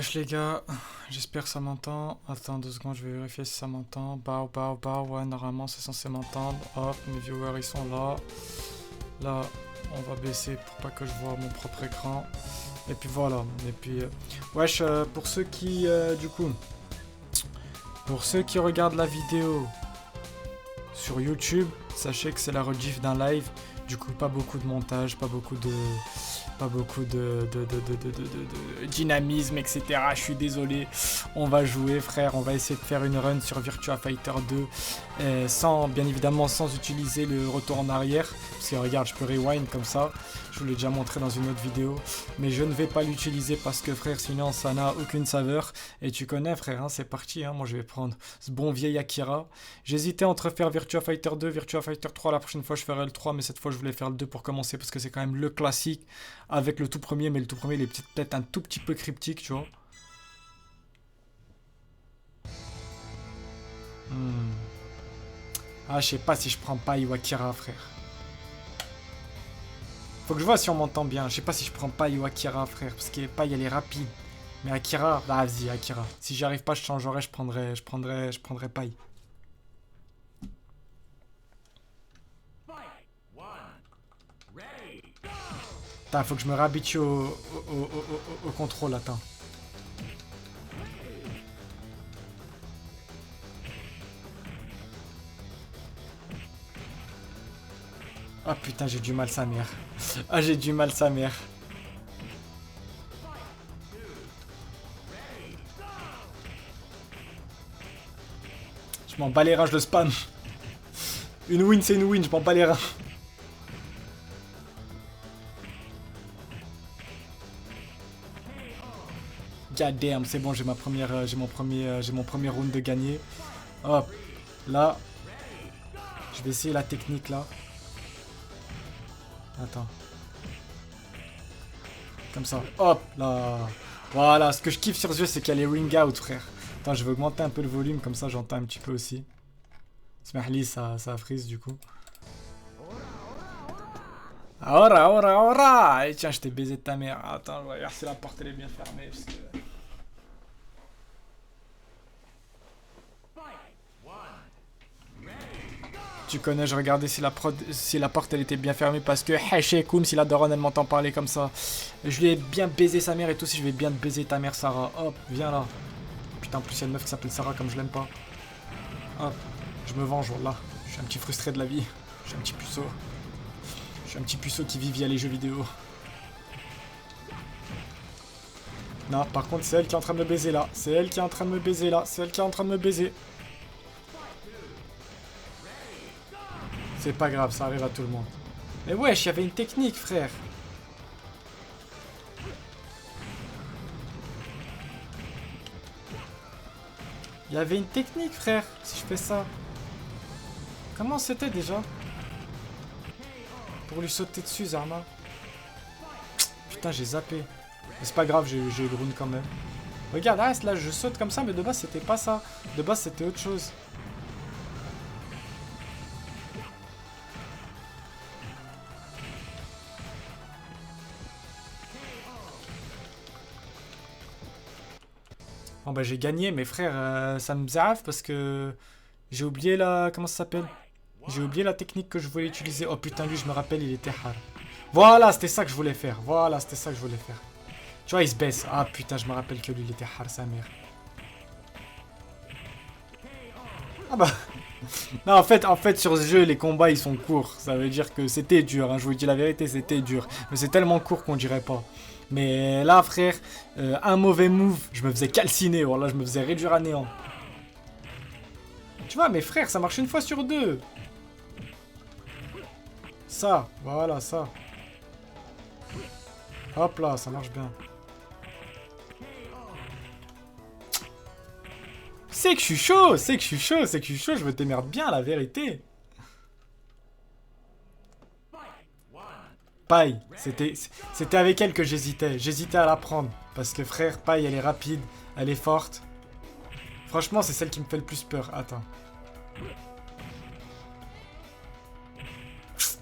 Wesh les gars, j'espère que ça m'entend. Attends 2 secondes, je vais vérifier si ça m'entend. Bao, ouais, normalement c'est censé m'entendre. Hop, mes viewers ils sont là. Là, on va baisser pour pas que je vois mon propre écran. Et puis voilà, et puis... wesh, pour ceux qui, du coup... Pour ceux qui regardent la vidéo sur YouTube, sachez que c'est la rediff d'un live. Du coup, pas beaucoup de montage, pas beaucoup de dynamisme, etc. Je suis désolé. On va jouer, frère. On va essayer de faire une run sur Virtua Fighter 2 sans, bien évidemment, sans utiliser le retour en arrière. Parce que regarde, je peux rewind comme ça. Je vous l'ai déjà montré dans une autre vidéo. Mais je ne vais pas l'utiliser parce que, frère, sinon ça n'a aucune saveur. Et tu connais, frère, hein, c'est parti. Hein. Moi, je vais prendre ce bon vieil Akira. J'hésitais entre faire Virtua Fighter 2, Virtua Fighter 3. La prochaine fois, je ferai le 3. Mais cette fois, je voulais faire le 2 pour commencer parce que c'est quand même le classique. Avec le tout premier, mais le tout premier, il est peut-être un tout petit peu cryptique, tu vois. Ah, je sais pas si je prends Pai ou Akira, frère. Faut que je vois si on m'entend bien. Je sais pas si je prends Pai ou Akira, frère, parce que Pai, elle est rapide. Mais Akira, bah vas-y, Akira. Si j'y arrive pas, je changerai, je prendrai Pai. Attends, faut que je me réhabitue au contrôle, attends. Ah putain, j'ai du mal sa mère. Ah, j'ai du mal sa mère. Je m'en bats les reins, je le spam. Une win, c'est une win, je m'en bats les reins. God damn, c'est bon, j'ai mon premier round de gagné. Hop, là, je vais essayer la technique là. Attends. Comme ça. Hop là. Voilà, ce que je kiffe sur ce jeu, c'est qu'il y a les ring out, frère. Attends, je vais augmenter un peu le volume, comme ça j'entends un petit peu aussi. Smahli, ça frise du coup. Ora. Et tiens, je t'ai baisé de ta mère. Attends, je vais regarder si la porte elle est bien fermée. Parce que... Tu connais, je regardais si la porte elle était bien fermée parce que Hachékoum, si la daronne elle m'entend parler comme ça. Je lui ai bien baisé sa mère et toi aussi je vais bien te baiser ta mère Sarah. Hop, viens là. Putain, en plus il y a une meuf qui s'appelle Sarah comme je l'aime pas. Hop, je me venge, là. Je suis un petit frustré de la vie. Je suis un petit puceau. Je suis un petit puceau qui vit via les jeux vidéo. Non, par contre c'est elle qui est en train de me baiser là. C'est elle qui est en train de me baiser là. C'est elle qui est en train de me baiser. C'est pas grave, ça arrive à tout le monde. Mais wesh, il y avait une technique, frère. Il y avait une technique, frère, si je fais ça. Comment c'était déjà? Pour lui sauter dessus, Zarma. Putain, j'ai zappé. Mais c'est pas grave, j'ai eu le rune quand même. Regarde, là, je saute comme ça, mais de base, c'était pas ça. De base, c'était autre chose. Bon bah j'ai gagné, mais frère, ça me zaf parce que j'ai oublié la... Comment ça s'appelle? J'ai oublié la technique que je voulais utiliser. Oh putain, lui je me rappelle, il était hard. Voilà, c'était ça que je voulais faire. Voilà, c'était ça que je voulais faire. Tu vois, il se baisse. Ah putain, je me rappelle que lui il était hard, sa mère. Ah bah... Non, en fait, sur ce jeu, les combats ils sont courts. Ça veut dire que c'était dur, hein. Je vous dis la vérité, c'était dur. Mais c'est tellement court qu'on dirait pas. Mais là, frère, un mauvais move, je me faisais calciner. Voilà, je me faisais réduire à néant. Tu vois, mes frères, ça marche une fois sur deux. Ça, voilà, ça. Hop là, ça marche bien. C'est que je suis chaud, je me démerde bien, la vérité. Paille, c'était avec elle que j'hésitais. J'hésitais à la prendre. Parce que frère, Paille, elle est rapide, elle est forte. Franchement, c'est celle qui me fait le plus peur. Attends.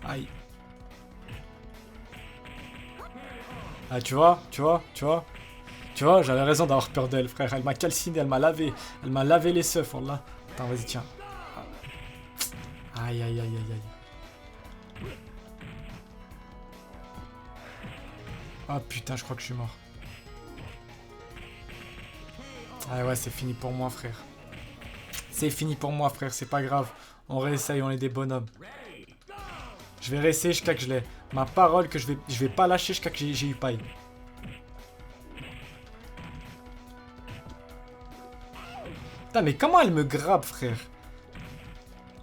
Aïe. Ah, tu vois. Tu Tu vois, j'avais raison d'avoir peur d'elle, frère. Elle m'a calciné, elle m'a lavé. Elle m'a lavé les seufs, là. Attends, vas-y, tiens. Aïe, aïe, aïe, aïe, aïe. Ah putain, je crois que je suis mort. Ah ouais, c'est fini pour moi, frère. C'est fini pour moi, frère, c'est pas grave. On réessaye, on est des bonhommes. Je vais réessayer jusqu'à que je l'ai. Ma parole que je vais pas lâcher jusqu'à que j'ai eu paille. Putain, mais comment elle me grabe, frère?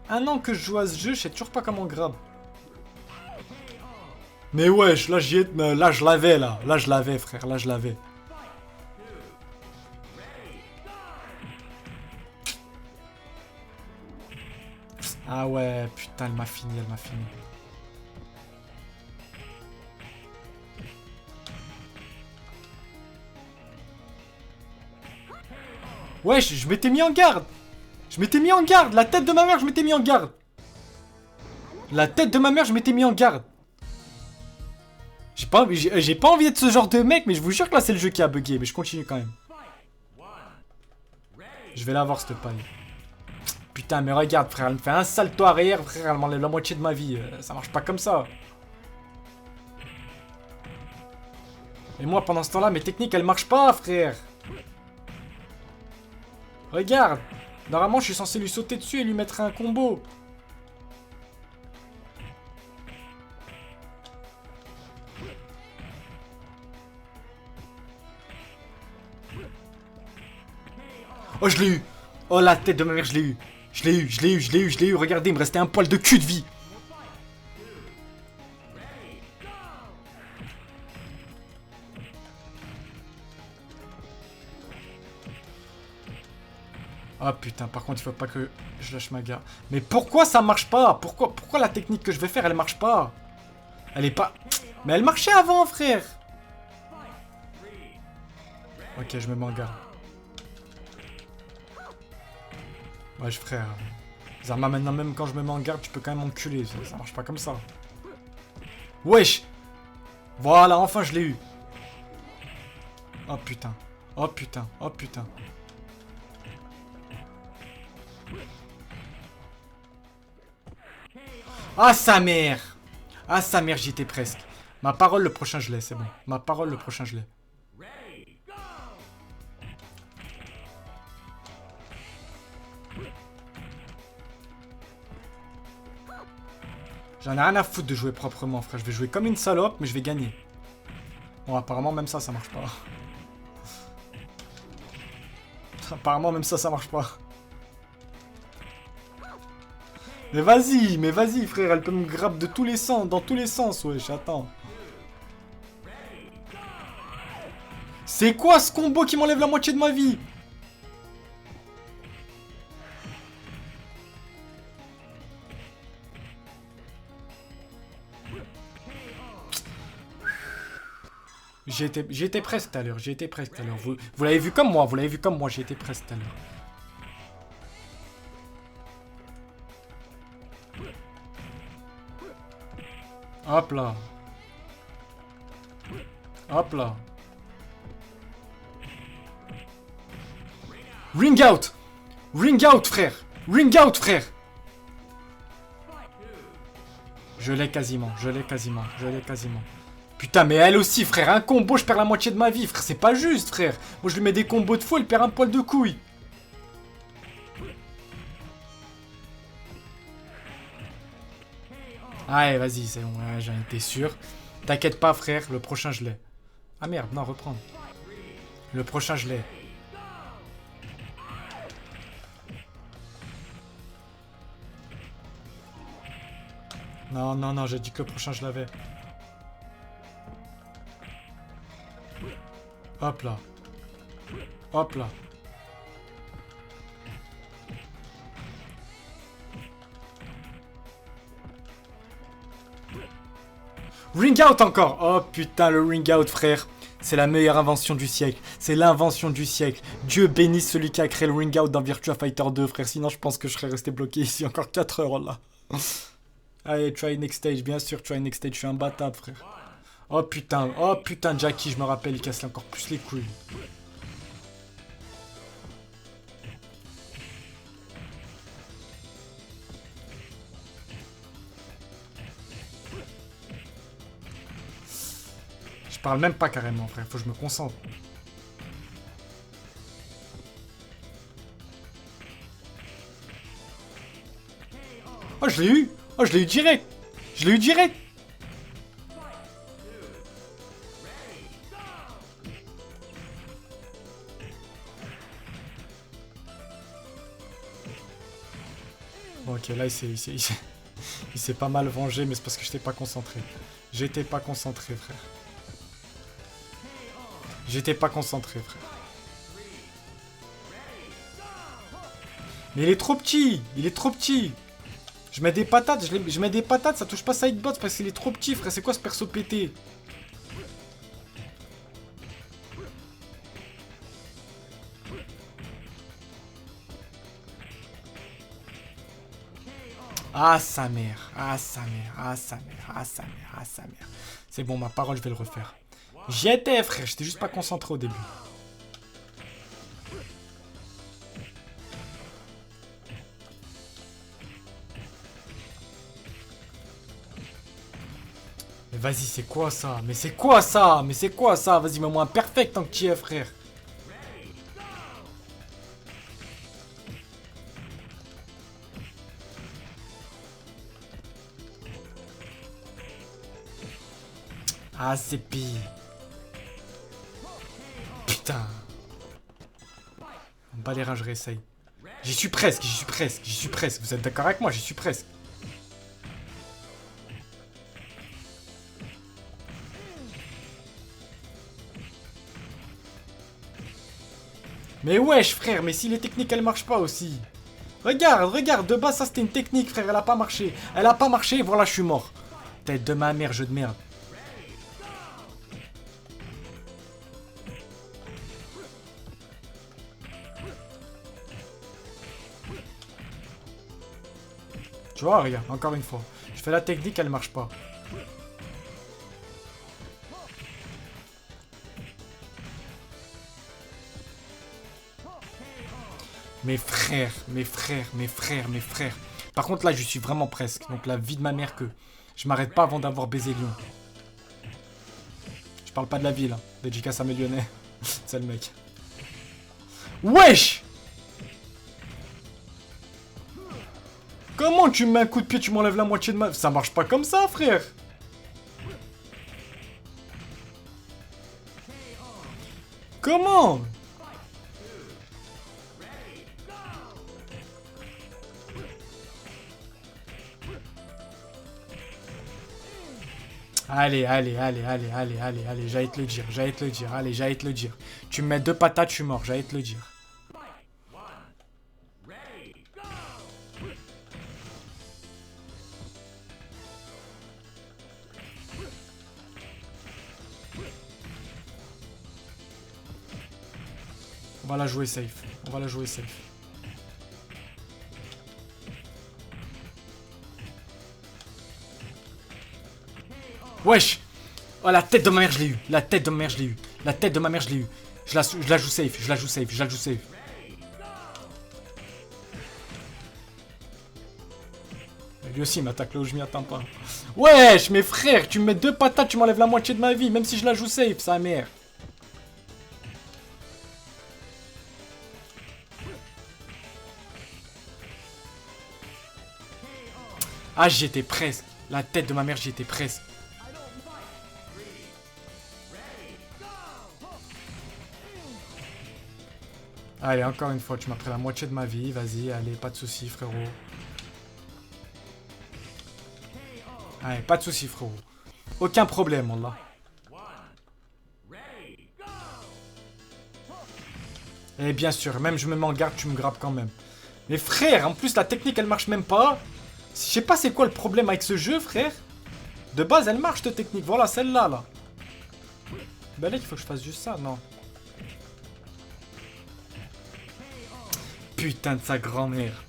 Un an que je joue à ce jeu, je sais toujours pas comment grabe. Mais wesh, là là je l'avais, là. Là je l'avais, frère, là je l'avais. Ah ouais, putain, elle m'a fini, elle m'a fini. Wesh, je m'étais mis en garde. Je m'étais mis en garde. La tête de ma mère, je m'étais mis en garde. La tête de ma mère, je m'étais mis en garde. J'ai pas envie d'être ce genre de mec, mais je vous jure que là, c'est le jeu qui a bugué. Mais je continue quand même. Je vais l'avoir, cette paille. Putain, mais regarde, frère. Elle me fait un salto arrière, frère. Elle m'enlève la moitié de ma vie. Ça marche pas comme ça. Et moi, pendant ce temps-là, mes techniques, elles marchent pas, frère. Regarde. Normalement, je suis censé lui sauter dessus et lui mettre un combo. Oh, je l'ai eu. Oh, la tête de ma mère, je l'ai eu. Je l'ai eu, je l'ai eu, je l'ai eu, je l'ai eu. Regardez, il me restait un poil de cul de vie. Ah putain, par contre, il faut pas que je lâche ma garde. Mais pourquoi ça marche pas? Pourquoi la technique que je vais faire, elle marche pas? Elle est pas... Mais elle marchait avant, frère. Ok, je me mets en garde. Wesh, frère. Zarma, maintenant, même quand je me mets en garde, tu peux quand même m'enculer. Ça marche pas comme ça. Wesh. Voilà, enfin, je l'ai eu. Oh putain. Oh putain. Oh putain. Ah sa mère! Ah sa mère, j'y étais presque. Ma parole, le prochain je l'ai, c'est bon. Ma parole, le prochain je l'ai. J'en ai rien à foutre de jouer proprement, frère. Je vais jouer comme une salope, mais je vais gagner. Bon, apparemment, même ça marche pas. Apparemment, même ça marche pas. Mais vas-y, frère, elle peut me grabber de tous les sens, dans tous les sens, wesh, attends. C'est quoi ce combo qui m'enlève la moitié de ma vie? J'y étais presque tout à l'heure, Vous l'avez vu comme moi, j'y étais presque tout à l'heure. Hop là. Hop là. Ring out. Ring out, frère. Ring out, frère. Je l'ai quasiment. Putain, mais elle aussi, frère. Un combo, je perds la moitié de ma vie, frère. C'est pas juste, frère. Moi, je lui mets des combos de fou, elle perd un poil de couille. Allez, vas-y, c'est bon, ouais, j'en étais sûr. T'inquiète pas, frère, le prochain, je l'ai. Ah merde, non, reprendre. Le prochain, je l'ai. Non, j'ai dit que le prochain, je l'avais. Hop là. Hop là. Ring out encore. Oh putain, le ring out, frère. C'est la meilleure invention du siècle. C'est l'invention du siècle. Dieu bénisse celui qui a créé le ring out dans Virtua Fighter 2, frère. Sinon, je pense que je serais resté bloqué ici encore 4 heures, là. Allez, try next stage. Bien sûr, try next stage. Je suis imbattable, frère. Oh putain, Jackie, je me rappelle, il casse encore plus les couilles. Je parle même pas carrément, frère, faut que je me concentre. Oh, je l'ai eu! Oh, je l'ai eu direct! Je l'ai eu direct! Bon, ok, là, il s'est pas mal vengé, mais c'est parce que j'étais pas concentré. J'étais pas concentré, frère. J'étais pas concentré, frère. Mais il est trop petit! Il est trop petit! Je mets des patates, je mets des patates, ça touche pas sidebot parce qu'il est trop petit, frère. C'est quoi ce perso pété? Ah sa mère, ah sa mère, ah sa mère, ah sa mère, ah sa mère. C'est bon, ma parole, je vais le refaire. J'y étais, frère, j'étais juste pas concentré au début. Mais vas-y, c'est quoi ça? Mais c'est quoi ça? Mais c'est quoi ça? Vas-y, mets-moi un perfect tant que tu y es, frère. Ah, c'est pire. Putain. On bat les reins, je réessaye. J'y suis presque, j'y suis presque, j'y suis presque. Vous êtes d'accord avec moi? J'y suis presque. Mais wesh, frère, mais si les techniques, elles marchent pas aussi. Regarde, regarde, de base, ça c'était une technique, frère, elle a pas marché. Elle a pas marché, voilà, je suis mort. Tête de ma mère, jeu de merde. Tu vois, regarde, encore une fois. Je fais la technique, elle marche pas. Mes frères, mes frères, mes frères, mes frères. Par contre, là, je suis vraiment presque. Donc, la vie de ma mère que je m'arrête pas avant d'avoir baisé Lyon. Je parle pas de la ville, hein. Dédicace à mes Lyonnais. C'est le mec. Wesh! Comment tu me mets un coup de pied, tu m'enlèves la moitié de ma... Ça marche pas comme ça, frère! Comment? Allez, allez, allez, allez, allez, allez, allez, j'allais te le dire, j'allais te le dire, allez, j'allais te le dire. Tu me mets 2 patates, je suis mort, j'allais te le dire. On va la jouer safe, on va la jouer safe. Wesh! Oh, la tête de ma mère, je l'ai eu. La tête de ma mère, je l'ai eu. La tête de ma mère, je l'ai eu. Je la joue safe, je la joue safe, je la joue safe. Lui aussi, il m'attaque là où je m'y attends pas. Wesh, mes frères, tu me mets 2 patates, tu m'enlèves la moitié de ma vie, même si je la joue safe, sa mère. Ah, j'y étais presque. La tête de ma mère, j'y étais presque. Allez, encore une fois, tu m'as pris la moitié de ma vie. Vas-y, allez, pas de soucis, frérot. Allez, pas de soucis, frérot. Aucun problème, Wallah. Et bien sûr, même je me mets en garde, tu me grappes quand même. Mais frère, en plus, la technique, elle marche même pas. Je sais pas c'est quoi le problème avec ce jeu, frère. De base, elle marche, cette technique. Voilà, celle-là, là. Ben là, il faut que je fasse juste ça, non. Putain de sa grand-mère.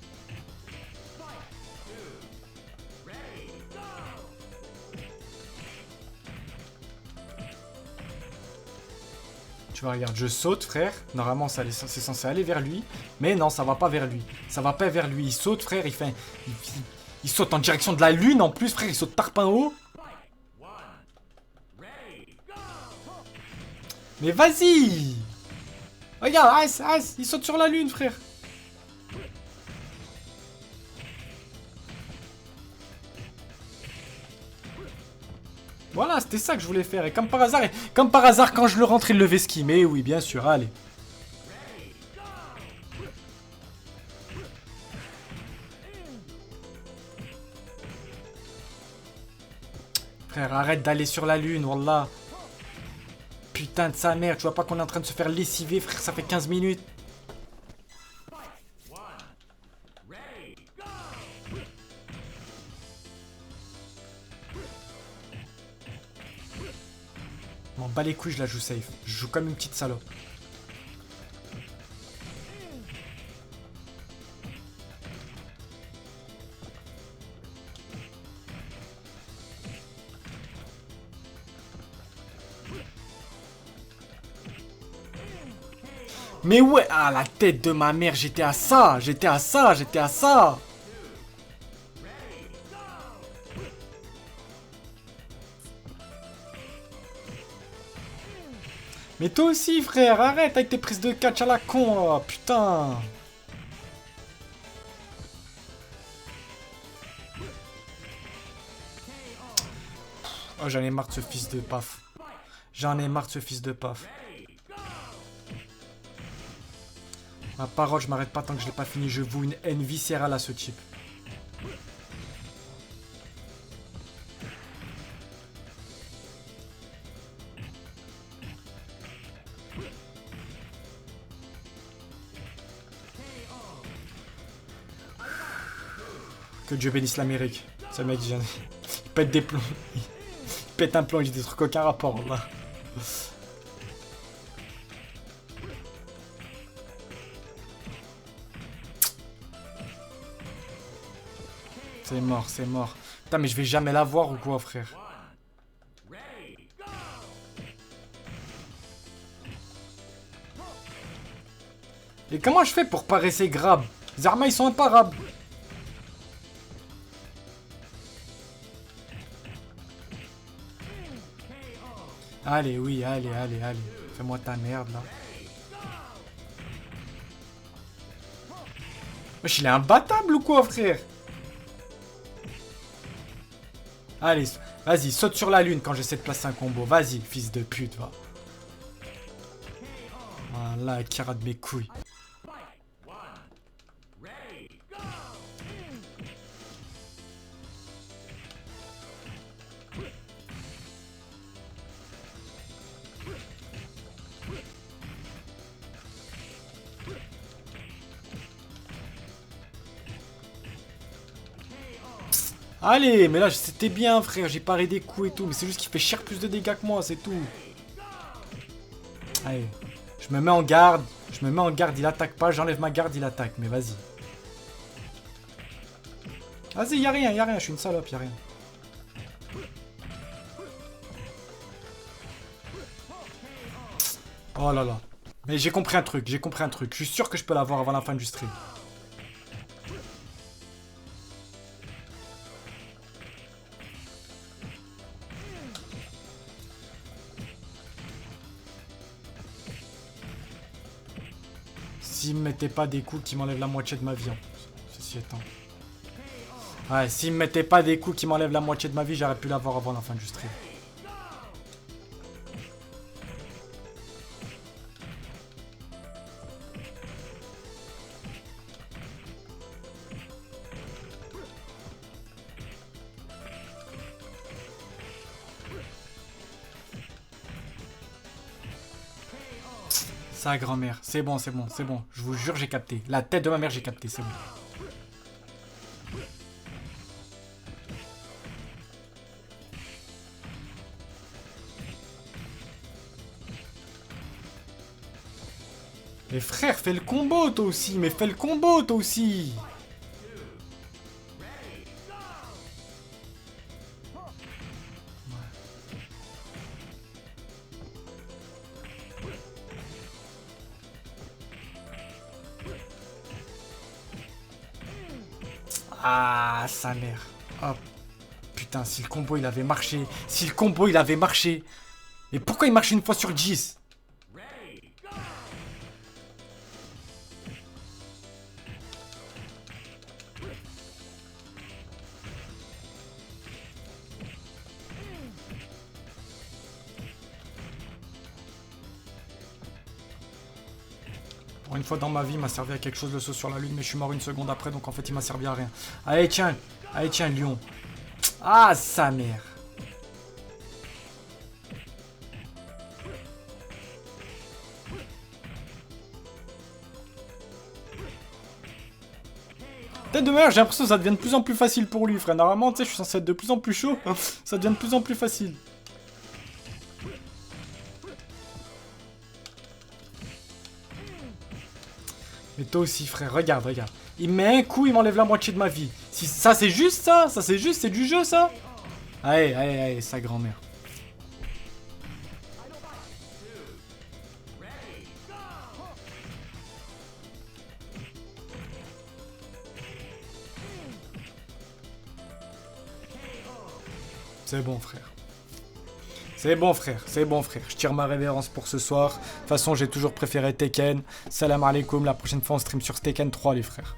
Tu vois, regarde, je saute, frère. Normalement, c'est censé aller vers lui. Mais non, ça va pas vers lui. Ça va pas vers lui. Il saute, frère. Il saute en direction de la lune. En plus, frère, il saute tarpin haut. Mais vas-y! Regarde, il saute sur la lune, frère. Voilà, c'était ça que je voulais faire. Et comme par hasard, quand je le rentre, il le vesquille. Mais oui, bien sûr, allez. Frère, arrête d'aller sur la lune, wallah. Putain de sa mère, tu vois pas qu'on est en train de se faire lessiver, frère, ça fait 15 minutes. M'en bats les couilles, je la joue safe. Je joue comme une petite salope. Mais ouais, ah la tête de ma mère, j'étais à ça. Mais toi aussi, frère, arrête avec tes prises de catch à la con, là, putain. Oh, j'en ai marre de ce fils de paf. Ma parole, je m'arrête pas tant que je l'ai pas fini. Je voue une haine viscérale à ce type. Que Dieu bénisse l'Amérique. Ce mec, il pète des plombs. Il pète un plomb, il dit des trucs aucun rapport, là. C'est mort, c'est mort. Putain, mais je vais jamais la voir ou quoi, frère? Et comment je fais pour parer ces grabs? Les armas, ils sont imparables. Allez, oui, allez. Fais-moi ta merde, là. Wesh, il est imbattable ou quoi, frère? Allez, vas-y, saute sur la lune quand j'essaie de placer un combo. Vas-y, fils de pute, va. Voilà, qui rate mes couilles. Allez, mais là, c'était bien, frère. J'ai paré des coups et tout. Mais c'est juste qu'il fait cher plus de dégâts que moi, c'est tout. Allez, je me mets en garde. Il attaque pas. J'enlève ma garde, il attaque. Mais vas-y. Vas-y, y'a rien. Je suis une salope, y'a rien. Oh là là. Mais j'ai compris un truc. Je suis sûr que je peux l'avoir avant la fin du stream. S'il me mettait pas des coups qui m'enlèvent la moitié de ma vie, ceci étant. Ouais, s'il me mettait pas des coups qui m'enlèvent la moitié de ma vie, j'aurais pu l'avoir avant la fin du stream. Sa grand-mère. C'est bon. Je vous jure, j'ai capté. La tête de ma mère, j'ai capté, c'est bon. Mais frère, fais le combo toi aussi. Ah, sa mère. Oh, putain, si le combo il avait marché. Si le combo il avait marché. Mais pourquoi il marche une fois sur 10? Pour une fois dans ma vie, il m'a servi à quelque chose le saut sur la lune, mais je suis mort une seconde après, donc en fait il m'a servi à rien. Allez tiens, lion. Ah, sa mère. Tête de mer, j'ai l'impression que ça devient de plus en plus facile pour lui, frère. Normalement, tu sais, je suis censé être de plus en plus chaud. Ça devient de plus en plus facile. Mais toi aussi, frère, regarde. Il met un coup, il m'enlève la moitié de ma vie. Si ça, c'est juste, ça c'est juste, c'est du jeu, ça. Allez, sa grand-mère. C'est bon, frère. C'est bon, frère. Je tire ma révérence pour ce soir. De toute façon, j'ai toujours préféré Tekken. Salam alaikum. La prochaine fois, on stream sur Tekken 3, les frères.